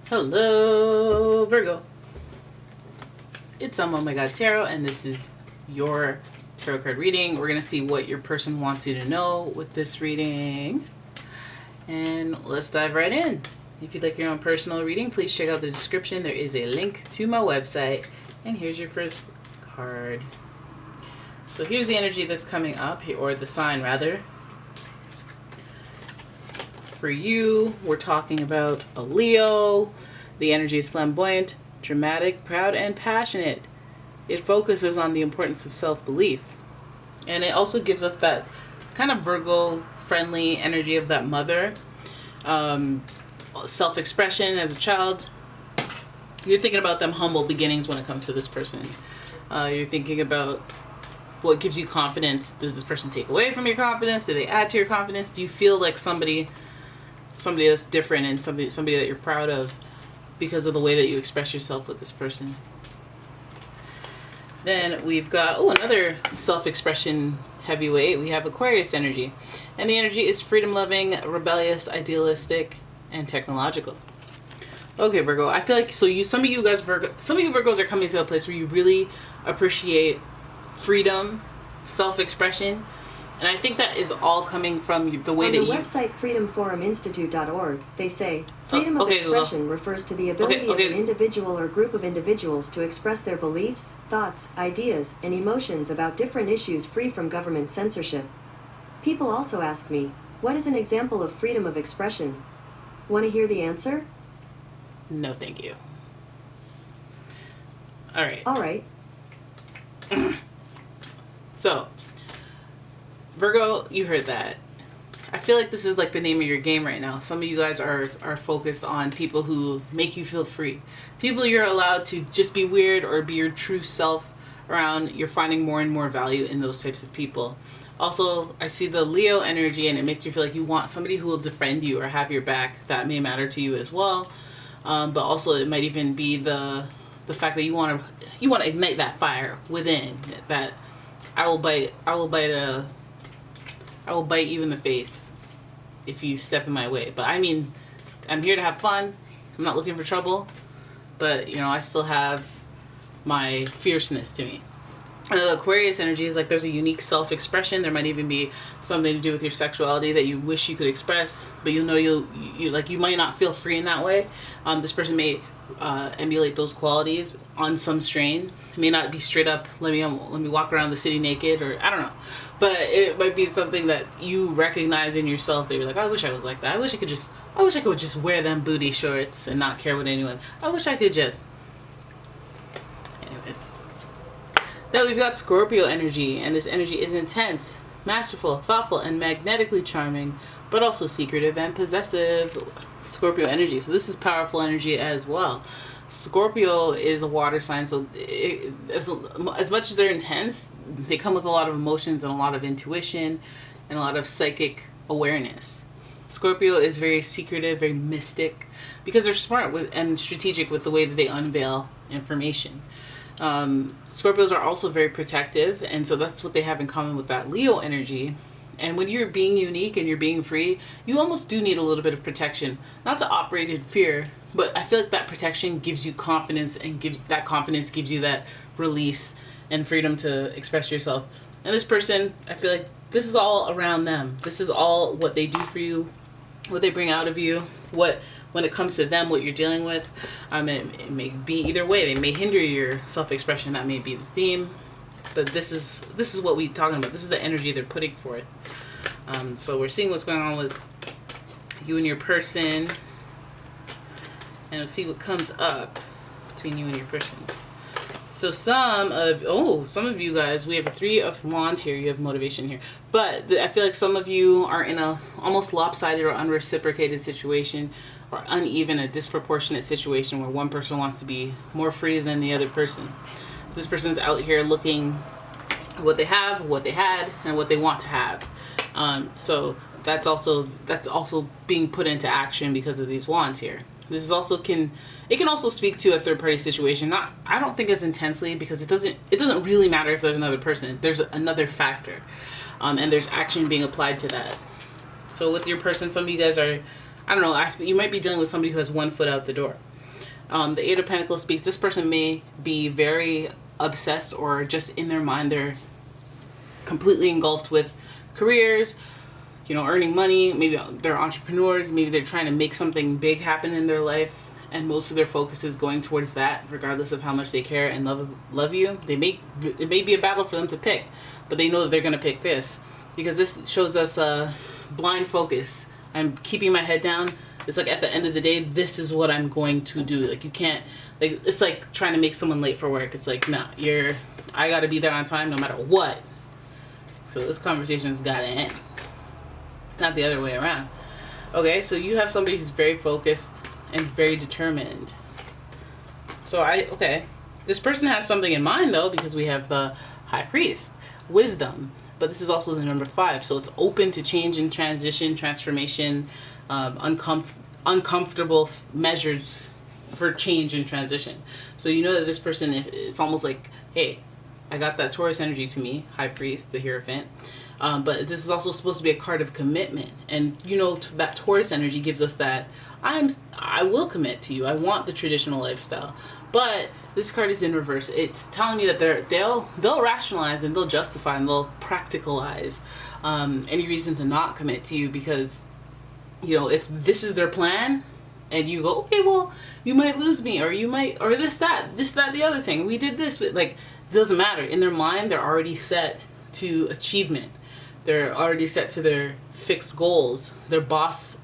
Hello, Virgo. It's umomgtarot, and this is your tarot card reading. We're going to see what your person wants you to know with this reading. And let's dive right in. If you'd like your own personal reading, please check out the description. There is a link to my website. And here's your first card. So here's the energy that's coming up, or the sign rather. For you, we're talking about a Leo. The energy is flamboyant, dramatic, proud, and passionate. It focuses on the importance of self-belief. And it also gives us that kind of Virgo-friendly energy of that mother. Self-expression as a child. You're thinking about them humble beginnings when it comes to this person. You're thinking about what gives you confidence. Does this person take away from your confidence? Do they add to your confidence? Do you feel like somebody that's different and somebody that you're proud of because of the way that you express yourself with this person? Then we've got another self-expression heavyweight. We have Aquarius energy, and the energy is freedom-loving, rebellious, idealistic, and technological. Okay, Virgo, I feel like some of you Virgos are coming to a place where you really appreciate freedom, self-expression. And I think that is all coming from the way that you... On the website freedomforuminstitute.org, they say, freedom of expression refers to the ability of an individual or group of individuals to express their beliefs, thoughts, ideas, and emotions about different issues free from government censorship. People also ask me, what is an example of freedom of expression? Want to hear the answer? No, thank you. All right. So... Virgo, you heard that. I feel like this is like the name of your game right now. Some of you guys are focused on people who make you feel free. People you're allowed to just be weird or be your true self around. You're finding more and more value in those types of people. Also, I see the Leo energy, and it makes you feel like you want somebody who will defend you or have your back. That may matter to you as well. But also it might even be the fact that you want to ignite that fire within. That I will bite you in the face if you step in my way. But I mean, I'm here to have fun. I'm not looking for trouble. But, I still have my fierceness to me. The Aquarius energy is like there's a unique self-expression. There might even be something to do with your sexuality that you wish you could express, but you might not feel free in that way. This person may emulate those qualities on some strain. It may not be straight up, let me walk around the city naked, or I don't know. But it might be something that you recognize in yourself that you're like, I wish I was like that. I wish I could just wear them booty shorts and not care what anyone. I wish I could just. Anyways. Then we've got Scorpio energy, and this energy is intense, masterful, thoughtful, and magnetically charming, but also secretive and possessive. Scorpio energy. So this is powerful energy as well. Scorpio is a water sign, so as much as they're intense, they come with a lot of emotions and a lot of intuition and a lot of psychic awareness. Scorpio is very secretive, very mystic, because they're smart and strategic with the way that they unveil information. Scorpios are also very protective, and so that's what they have in common with that Leo energy. And when you're being unique and you're being free, you almost do need a little bit of protection. Not to operate in fear, but I feel like that protection gives you confidence, and gives you that release and freedom to express yourself. And this person, I feel like this is all around them. This is all what they do for you, what they bring out of you, when it comes to them, what you're dealing with. It may be either way. They may hinder your self-expression. That may be the theme. But this is what we're talking about. This is the energy they're putting for it. So we're seeing what's going on with you and your person. And we'll see what comes up between you and your persons. So some of you guys, we have a 3 of Wands here. You have motivation here. But I feel like some of you are in a almost lopsided or unreciprocated situation, or uneven, a disproportionate situation where one person wants to be more free than the other person. So this person's out here looking at what they have, what they had, and what they want to have. So that's also being put into action because of these wands here. This is also can also speak to a third party situation. I don't think as intensely, because it doesn't really matter if there's another person. There's another factor, and there's action being applied to that. So with your person, some of you guys are, I don't know, you might be dealing with somebody who has one foot out the door. The Eight of Pentacles speaks. This person may be very obsessed, or just in their mind they're completely engulfed with careers, earning money. Maybe they're entrepreneurs. Maybe they're trying to make something big happen in their life, and most of their focus is going towards that, regardless of how much they care and love you. It may be a battle for them to pick, but they know that they're going to pick this, because this shows us a blind focus. I'm keeping my head down. It's like, at the end of the day, this is what I'm going to do. Like, you can't, like, it's like trying to make someone late for work. It's like, nah, I got to be there on time no matter what. So this conversation's got to end. Not the other way around. Okay, so you have somebody who's very focused and very determined. So this person has something in mind, though, because we have the High Priest, wisdom. But this is also the number 5, so it's open to change and transition, transformation, uncomfortable measures for change and transition. So you know that this person, it's almost like, hey, I got that Taurus energy to me, High Priest, the Hierophant. But this is also supposed to be a card of commitment. And that Taurus energy gives us that I will commit to you. I want the traditional lifestyle. But this card is in reverse. It's telling me that they'll rationalize and they'll justify and they'll practicalize any reason to not commit to you, because if this is their plan and you go, okay, well, you might lose me, or you might, or this, that, the other thing. We did this, but like, it doesn't matter. In their mind, they're already set to achievement. They're already set to their fixed goals, their boss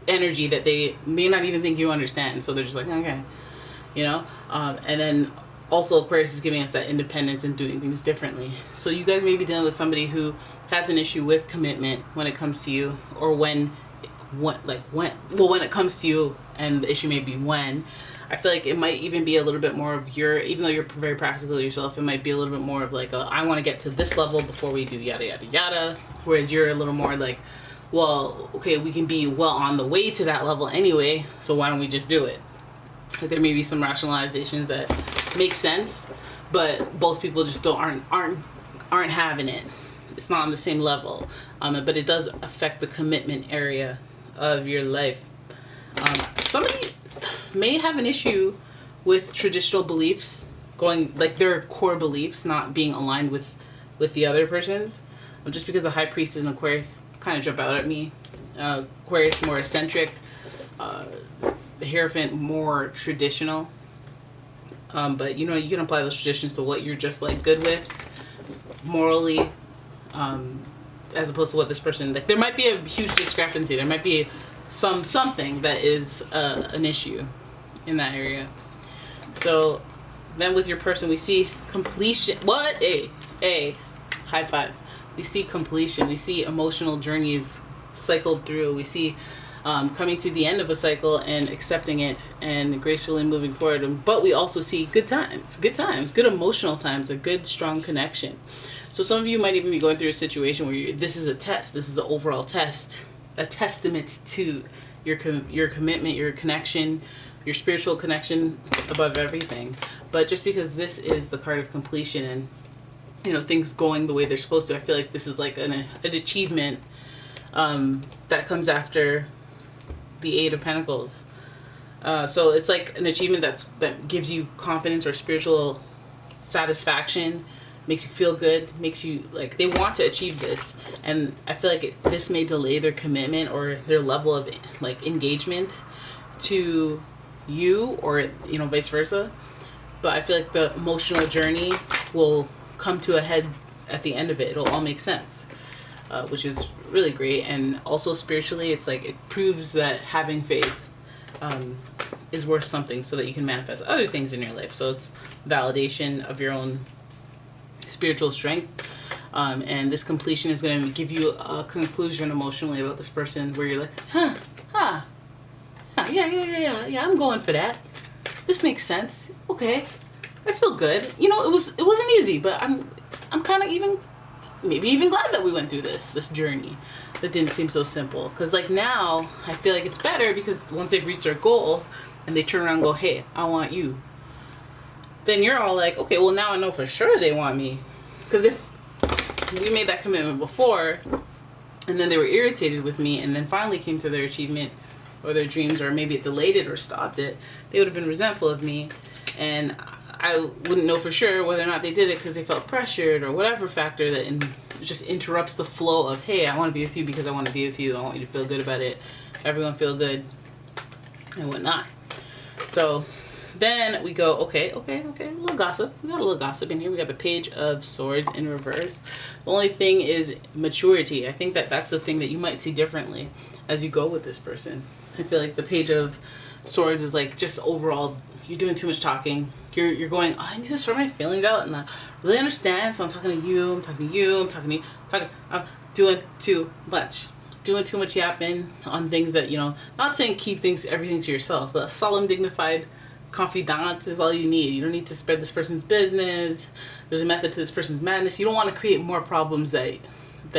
energy that they may not even think you understand. So they're just like, okay, and then also Aquarius is giving us that independence and doing things differently. So you guys may be dealing with somebody who has an issue with commitment when it comes to you, or when it comes to you, and the issue may be when. I feel like it might even be a little bit more of even though you're very practical yourself, it might be a little bit more of like, I want to get to this level before we do yada, yada, yada. Whereas you're a little more like, well, okay, we can be well on the way to that level anyway, so why don't we just do it? Like, there may be some rationalizations that make sense, but both people just aren't having it. It's not on the same level, but it does affect the commitment area of your life. Somebody may have an issue with traditional beliefs, going like their core beliefs not being aligned with the other person's. Just because the High Priest is an Aquarius kind of jump out at me. Aquarius more eccentric, the Hierophant more traditional. But you can apply those traditions to what you're just like good with morally, as opposed to what this person, like, there might be a huge discrepancy. There might be something that is an issue in that area. So then with your person, we see completion. What? A high five. We see completion. We see emotional journeys cycled through. We see coming to the end of a cycle and accepting it and gracefully moving forward. But we also see good times, good emotional times, a good strong connection. So some of you might even be going through a situation where this is a test. This is an overall test, a testament to your commitment, your connection, your spiritual connection above everything. But just because this is the card of completion and things going the way they're supposed to, I feel like this is like an achievement that comes after the Eight of Pentacles. So it's like an achievement that gives you confidence or spiritual satisfaction, makes you feel good, makes you like they want to achieve this. And I feel like this may delay their commitment or their level of like engagement to you, or vice versa. But I feel like the emotional journey will come to a head at the end of it. It'll all make sense, which is really great. And also spiritually, it's like it proves that having faith is worth something, so that you can manifest other things in your life. So it's validation of your own spiritual strength. And this completion is going to give you a conclusion emotionally about this person, where you're like, yeah, I'm going for that. This makes sense. Okay, I feel good. It wasn't easy, but I'm kind of maybe even glad that we went through this journey that didn't seem so simple. Because like now, I feel like it's better, because once they've reached their goals and they turn around and go, hey, I want you, then you're all like, okay, well now I know for sure they want me. Because if we made that commitment before and then they were irritated with me and then finally came to their achievement, or their dreams, or maybe it delayed it or stopped it, they would have been resentful of me. And I wouldn't know for sure whether or not they did it because they felt pressured or whatever factor that just interrupts the flow of, hey, I want to be with you because I want to be with you. I want you to feel good about it. Everyone feel good and whatnot. So then we go, okay, a little gossip. We got a little gossip in here. We got the Page of Swords in reverse. The only thing is maturity. I think that's the thing that you might see differently as you go with this person. I feel like the Page of Swords is like just overall, you're doing too much talking. You're going, I need to sort my feelings out and really understand. So I'm talking to you, I'm doing too much. Doing too much yapping on things that, not saying keep everything to yourself, but a solemn, dignified confidant is all you need. You don't need to spread this person's business. There's a method to this person's madness. You don't want to create more problems that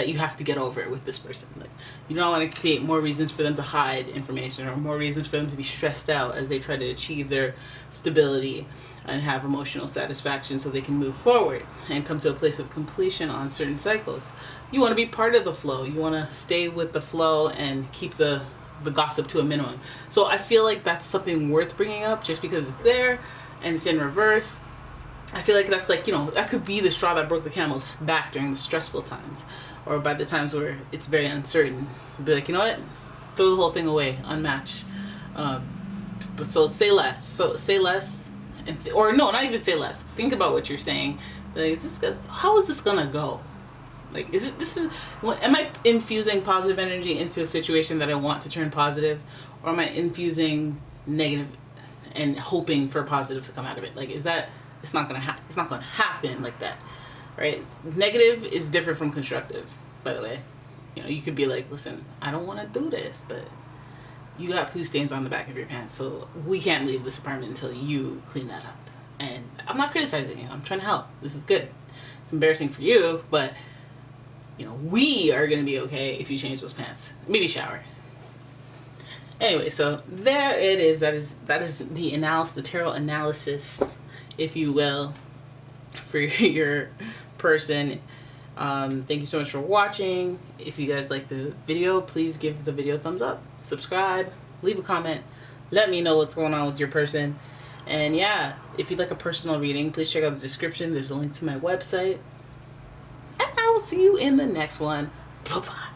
you have to get over with this person. Like, you don't want to create more reasons for them to hide information or more reasons for them to be stressed out as they try to achieve their stability and have emotional satisfaction so they can move forward and come to a place of completion on certain cycles. You want to be part of the flow. You want to stay with the flow and keep the gossip to a minimum. So I feel like that's something worth bringing up just because it's there and it's in reverse. I feel like that's like, that could be the straw that broke the camel's back during the stressful times or by the times where it's very uncertain. Be like, you know what? Throw the whole thing away, unmatch. So say less. So say less. Or no, not even say less. Think about what you're saying. Like, how is this gonna go? Like, am I infusing positive energy into a situation that I want to turn positive, or am I infusing negative and hoping for positive to come out of it? Like, it's not gonna happen like that, right? Negative is different from constructive, by the way. You could be like, listen, I don't want to do this, but you got poo stains on the back of your pants, so we can't leave this apartment until you clean that up. And I'm not criticizing you. I'm trying to help. This is good. It's embarrassing for you, but we are going to be okay if you change those pants. Maybe shower. Anyway, so there it is. That is the tarot analysis, if you will, for your person. Thank you so much for watching. If you guys like the video, please give the video a thumbs up, subscribe, leave a comment, let me know what's going on with your person. And yeah, if you'd like a personal reading, please check out the description. There's a link to my website. And I will see you in the next one. Bye-bye.